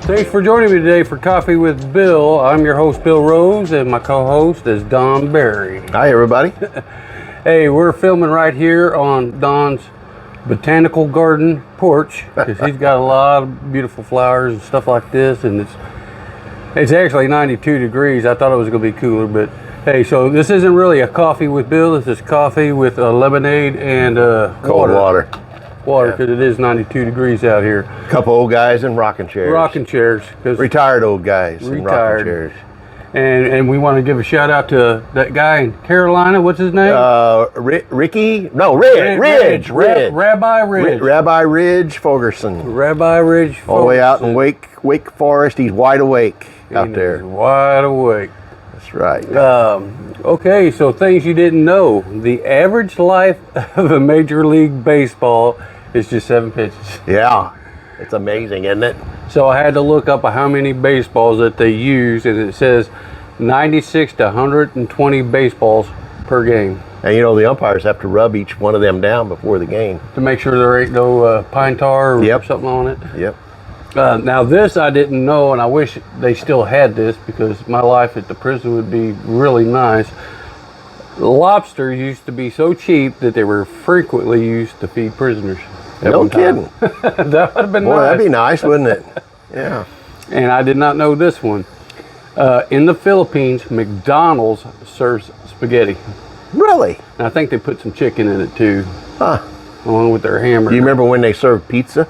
Thanks for joining me today for Coffee with Bill. I'm your host, Bill Rose, and my co-host is Don Berry. Hi, everybody. Hey, we're filming right here on Don's botanical garden porch because he's got a lot of beautiful flowers and stuff like this, and it's actually 92 degrees. I thought it was going to be cooler, but hey, so this isn't really a coffee with Bill. This is coffee with lemonade and Cold water. Water, because it is 92 degrees out here. Couple old guys in rocking chairs. Rocking chairs. Retired old guys in rocking chairs. And we want to give a shout out to that guy in Carolina. What's his name? Ricky? No, Ridge. Rabbi Ridge. Rabbi Ridge Fogerson. Rabbi Ridge Fogerson. All the way out in Wake Forest. He's wide awake out there. Wide awake. That's right. Okay, so things you didn't know. The average life of a Major League Baseball is just 7 pitches. Yeah. It's amazing, isn't it? So I had to look up how many baseballs that they use, and it says 96 to 120 baseballs per game. And you know, the umpires have to rub each one of them down before the game. To make sure there ain't no pine tar or something on it. Yep. Now this I didn't know, and I wish they still had this because my life at the prison would be really nice. Lobsters used to be so cheap that they were frequently used to feed prisoners. No kidding. That would have been Boy, nice. that'd be nice, wouldn't it? Yeah. And I did not know this one. In the Philippines, McDonald's serves spaghetti. Really? And I think they put some chicken in it too. Huh. Along with their hamburger. Do you remember when they served pizza?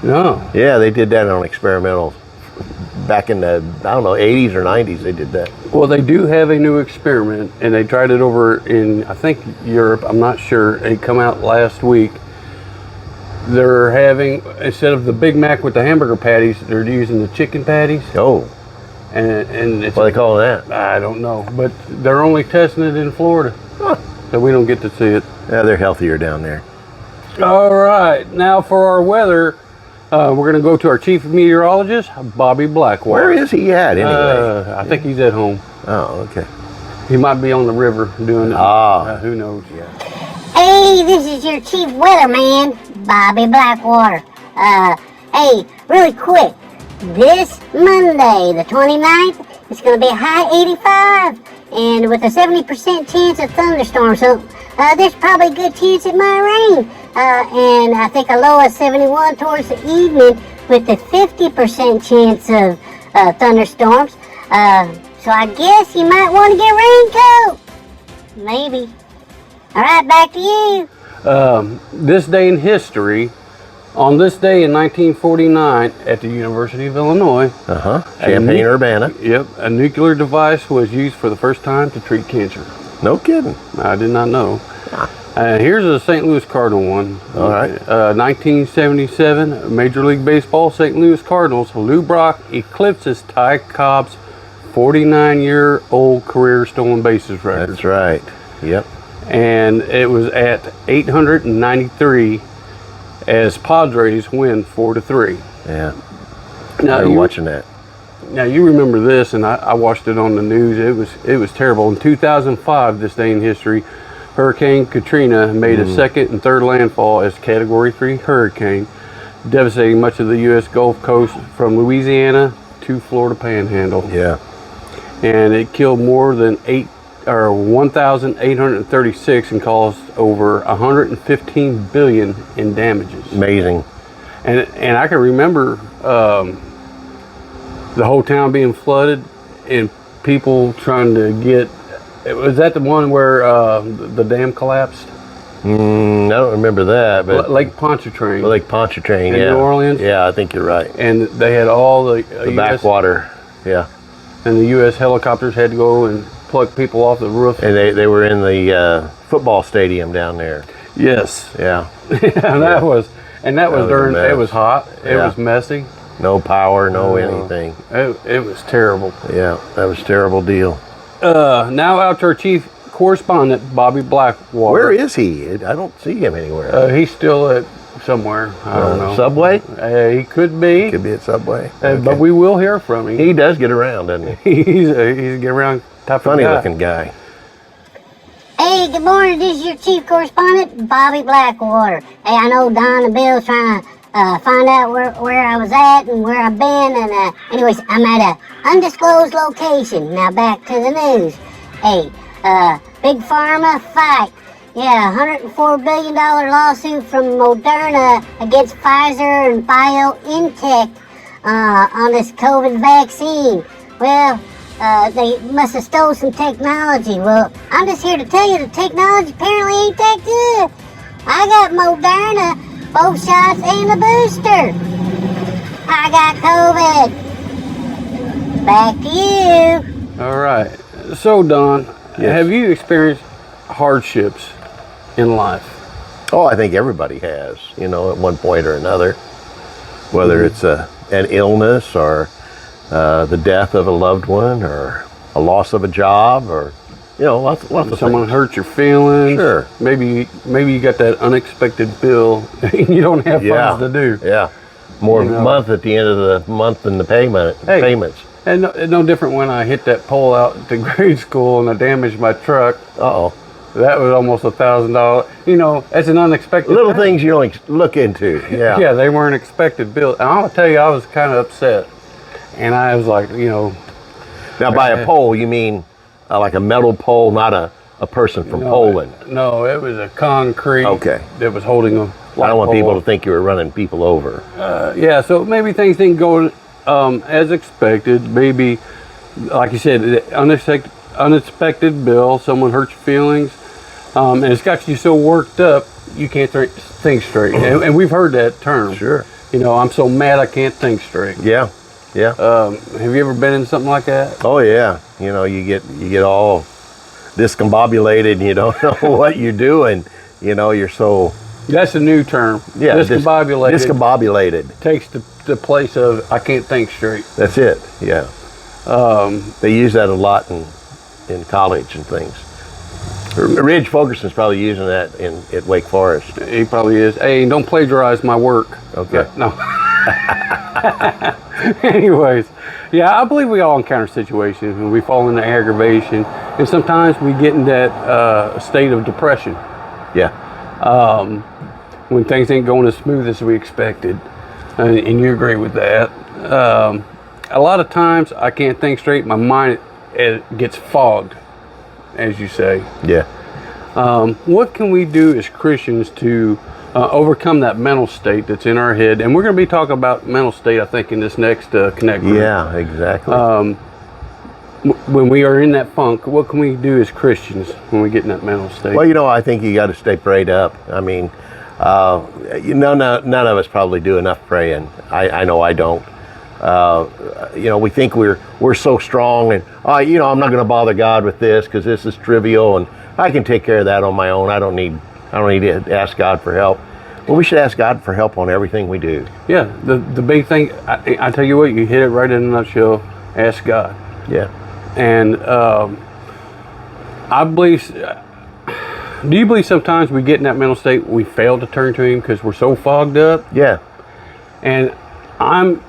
No. Yeah, they did that on experimentals. Back in the, 80s or 90s, they did that. Well, they do have a new experiment, and they tried it over in, I think, Europe. I'm not sure. It come out last week. They're having, instead of the Big Mac with the hamburger patties, they're using the chicken patties. Oh. And it's, what do they call that? I don't know, but they're only testing it in Florida. Huh. So we don't get to see it. Yeah, they're healthier down there. All right, now for our weather, we're going to go to our chief meteorologist, Bobby Blackwater. Where is he at anyway? I think he's at home. Oh, okay. He might be on the river doing it. Who knows? Hey, this is your chief weatherman, Bobby Blackwater. Hey, really quick. This Monday, the 29th, it's going to be a high 85, and with a 70% chance of thunderstorms. So there's probably a good chance it might rain. And I think a low of 71 towards the evening with a 50% chance of thunderstorms. So I guess you might want to get a raincoat. Maybe. All right, back to you. This day in history, on this day in 1949 at the University of Illinois. Champaign-Urbana. Yep, a nuclear device was used for the first time to treat cancer. No kidding. I did not know. Here's a St. Louis Cardinal one. All right. 1977, Major League Baseball, St. Louis Cardinals, Lou Brock eclipses Ty Cobb's 49-year-old career stolen bases record. That's right. Yep. And it was at 893 as Padres win 4-3. Yeah. Now you're watching that. Now you remember this, and I watched it on the news. It was terrible. In 2005, this day in history, Hurricane Katrina made a second and third landfall as Category 3 hurricane, devastating much of the U.S. Gulf Coast from Louisiana to Florida Panhandle. Yeah. And it killed more than 1,836 and caused over 115 billion in damages. Amazing. And I can remember the whole town being flooded and people trying to get. Was that the one where the dam collapsed? I don't remember that, but Lake Pontchartrain. Lake Pontchartrain, in New Orleans. Yeah, I think you're right. And they had all the backwater. Yeah. And the U.S. helicopters had to go and plug people off the roof. And they were in the football stadium down there. Yes. Yeah. That was during. It was hot. It was messy. No power, no anything. It was terrible. Yeah, that was a terrible deal. Now out to our chief correspondent, Bobby Blackwater. Where is he? I don't see him anywhere. He's still at somewhere. I don't know. Subway? He could be. Could be at Subway. But we will hear from him. He does get around, doesn't he? He's a get around type of funny looking guy. Hey, good morning. This is your chief correspondent, Bobby Blackwater. Hey, I know Don and Bill's trying to find out where I was at and where I've been. And anyways, I'm at a undisclosed location. Now back to the news. Hey, Big Pharma fight. Yeah, $104 billion lawsuit from Moderna against Pfizer and BioNTech on this COVID vaccine. Well, they must have stole some technology. Well, I'm just here to tell you the technology apparently ain't that good. I got Moderna, both shots and the booster. I got COVID. Back to you. All right. So, Don, Yes. have you experienced hardships in life? Oh, I think everybody has, at one point or another, whether it's an illness or the death of a loved one or a loss of a job or, lots of Someone things. hurt your feelings. Sure. Maybe you got that unexpected bill and you don't have funds to do. Yeah. More You know. month at the end of the month than the payments. And no different when I hit that pole out to grade school and I damaged my truck. Uh-oh. That was almost $1,000. That's an unexpected Little thing. things you don't look into. Yeah. Yeah, they weren't expected bills. And I'll tell you, I was kind of upset. And I was like, Now, by a pole, you mean like a metal pole, not a person from Poland. No, it was a concrete Okay. that was holding a I don't want people to think you were running people over. Yeah, so maybe things didn't go as expected. Maybe, like you said, the unexpected bill, someone hurt your feelings, and it's got you so worked up, you can't think straight. And we've heard that term. Sure. I'm so mad I can't think straight. Yeah. Yeah. Have you ever been in something like that? Oh yeah, you get all discombobulated and you don't know what you're doing. You're so That's a new term. yeah Discombobulated discombobulated. takes the place of I can't think straight. That's it. Yeah. They use that a lot in college and things. Ridge Fulkerson's probably using that at Wake Forest. He probably is. Hey, don't plagiarize my work. Okay. No. Anyways, yeah, I believe we all encounter situations when we fall into aggravation, and sometimes we get in that state of depression Yeah. when things ain't going as smooth as we expected, and you agree with that. A lot of times I can't think straight. My mind gets fogged, as you say. Yeah. What can we do as Christians to overcome that mental state that's in our head? And we're going to be talking about mental state, I think, in this next Connect group. Yeah. Exactly. When we are in that funk, what can we do as Christians when we get in that mental state? Well, I think you got to stay prayed up. I mean, none of us probably do enough praying. I know I don't. We think we're so strong, and I'm not going to bother God with this because this is trivial, and I can take care of that on my own. I don't need to ask God for help. Well, we should ask God for help on everything we do. Yeah, the big thing, I tell you what, you hit it right in a nutshell. Ask God. Yeah. And I believe. Do you believe sometimes we get in that mental state, we fail to turn to Him because we're so fogged up? Yeah. And I'm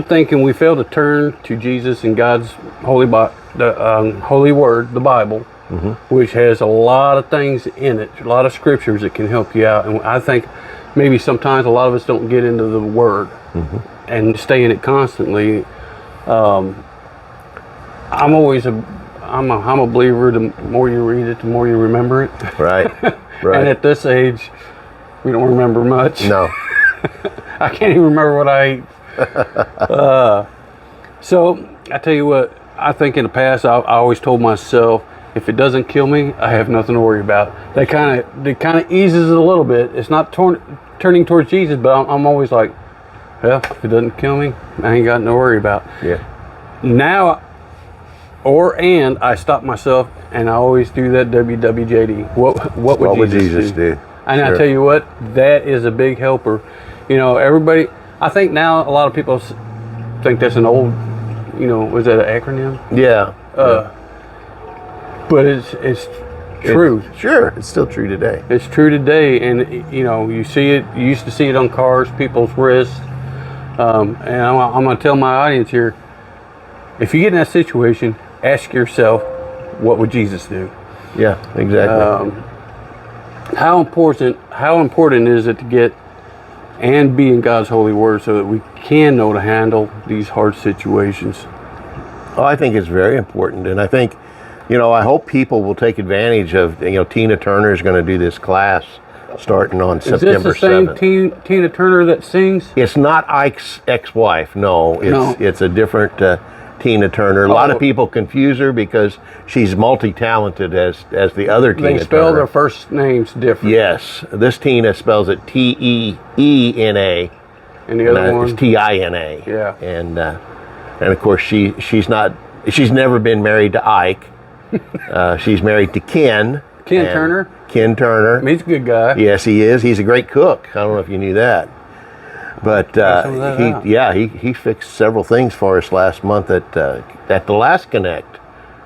thinking we fail to turn to Jesus and God's holy word, the Bible, which has a lot of things in it, a lot of scriptures that can help you out. And I think maybe sometimes a lot of us don't get into the word and stay in it constantly. I'm a believer. The more you read it, the more you remember it. Right. Right. And at this age, we don't remember much. No. I can't even remember what I ate. So I tell you what, I think in the past I always told myself, if it doesn't kill me, I have nothing to worry about. That kind of eases it a little bit. It's not turning towards Jesus, but I'm always like, well, if it doesn't kill me, I ain't got nothing to worry about. Yeah. Now, I stop myself and I always do that WWJD. What would Jesus do? And Sure. I tell you what, that is a big helper. Everybody, I think now a lot of people think that's an old, was that an acronym? Yeah. But it's true. Sure. It's still true today. It's true today, and you see it. You used to see it on cars, people's wrists. And I'm going to tell my audience here: if you get in that situation, ask yourself, what would Jesus do? Yeah. Exactly. How important is it to get and be in God's holy word so that we can know to handle these hard situations. Oh, I think it's very important, and I think, I hope people will take advantage of, Teena Turner is going to do this class starting on September 7th. Is this the same Teena Turner that sings? It's not Ike's ex-wife, no. It's a different Teena Turner. A lot of people confuse her because she's multi-talented as the other Teena Turner. They spell their first names different. Yes, this Teena spells it T-E-E-N-A. And the other one? It's T-I-N-A. Yeah. And of course she's never been married to Ike. She's married to Ken. Ken Turner? Ken Turner. I mean, he's a good guy. Yes, he is. He's a great cook. I don't know if you knew that. But he fixed several things for us last month at the last Connect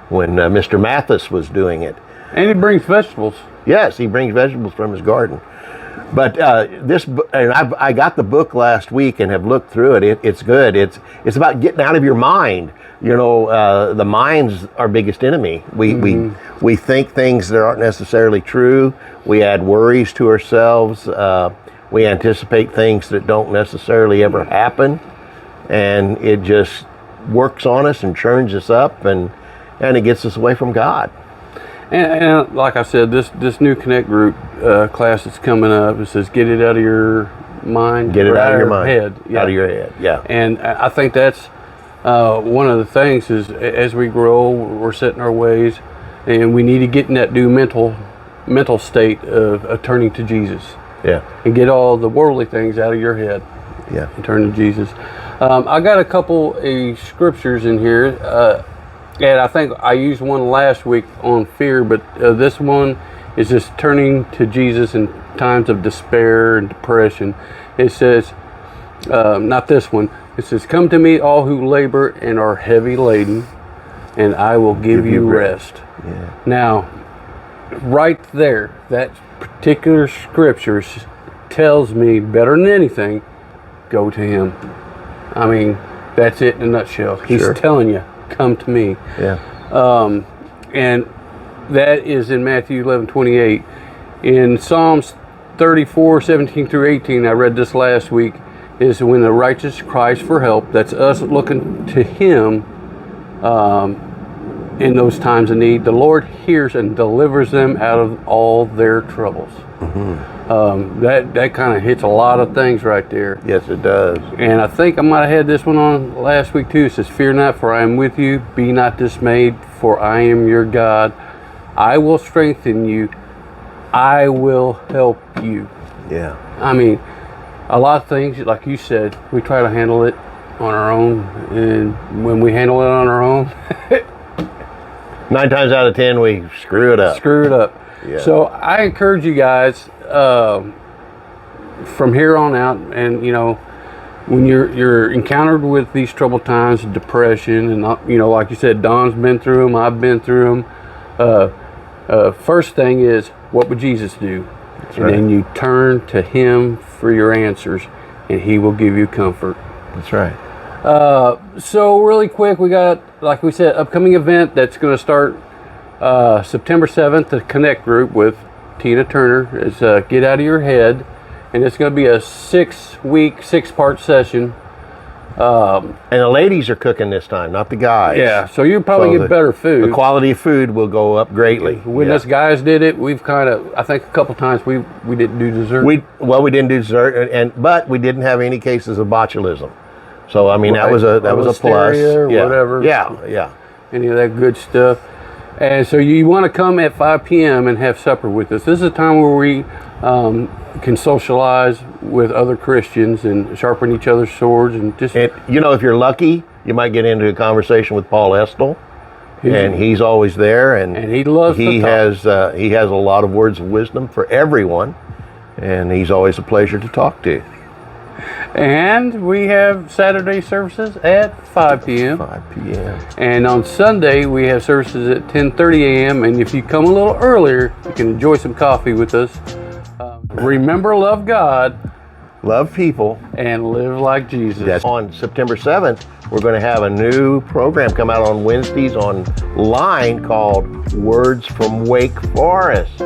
when Mr. Mathis was doing it. And he brings vegetables. Yes, he brings vegetables from his garden. But I got the book last week and have looked through it. It's good. It's about getting out of your mind. The mind's our biggest enemy. We think things that aren't necessarily true. We add worries to ourselves. We anticipate things that don't necessarily ever happen, and it just works on us and churns us up, and it gets us away from God. And like I said, this new Connect group class that's coming up, it says get it out of your mind. Get it out of your mind. Head. Yeah. Out of your head, yeah. And I think that's one of the things is as we grow, we're setting our ways, and we need to get in that new mental state of turning to Jesus. Yeah. And get all the worldly things out of your head. Yeah. And turn to Jesus. I got a couple of scriptures in here. And I think I used one last week on fear, but this one is just turning to Jesus in times of despair and depression. It says, not this one, it says, come to me all who labor and are heavy laden, and I will give you rest. Yeah. Now, right there, that particular scripture tells me better than anything, go to him. I mean, that's it in a nutshell. He's telling you, come to me. Yeah. And that is in Matthew 11:28. In Psalms 34, 17 through 18, I read this last week, is when the righteous cries for help. That's us looking to him in those times of need. The Lord hears and delivers them out of all their troubles. Mm-hmm. That kind of hits a lot of things right there. Yes, it does. And I think I might have had this one on last week too. It says, fear not, for I am with you. Be not dismayed, for I am your God. I will strengthen you. I will help you. Yeah. I mean, a lot of things, like you said, we try to handle it on our own. And when we handle it on our own, 9 times out of 10, we screw it up. Yeah. So I encourage you guys from here on out, and when you're encountered with these troubled times, depression, and like you said, Don's been through them, I've been through them. First thing is, what would Jesus do? That's and right. then you turn to him for your answers, and he will give you comfort. That's right. So really quick, we got, like we said, upcoming event that's going to start September 7th, the Connect group with Teena Turner. It's Get Out of Your Head, and it's going to be a 6-week, 6-part session. And the ladies are cooking this time, not the guys. Yeah, so you'll probably get better food. The quality of food will go up greatly. When us guys did it, we've kind of, I think a couple times we didn't do dessert. We didn't do dessert, but we didn't have any cases of botulism. So I mean, right. that was a plus. Or whatever. Yeah. Any of that good stuff. And so you want to come at 5 p.m. and have supper with us. This is a time where we can socialize with other Christians and sharpen each other's swords and just. And, if you're lucky, you might get into a conversation with Paul Estel, and he's always there, and he loves. He has a lot of words of wisdom for everyone, and he's always a pleasure to talk to. And we have Saturday services at 5 p.m. 5 p.m. And on Sunday, we have services at 10:30 a.m. And if you come a little earlier, you can enjoy some coffee with us. Remember, love God. Love people. And live like Jesus. That's on September 7th, we're going to have a new program come out on Wednesdays online called Words from Wake Forest.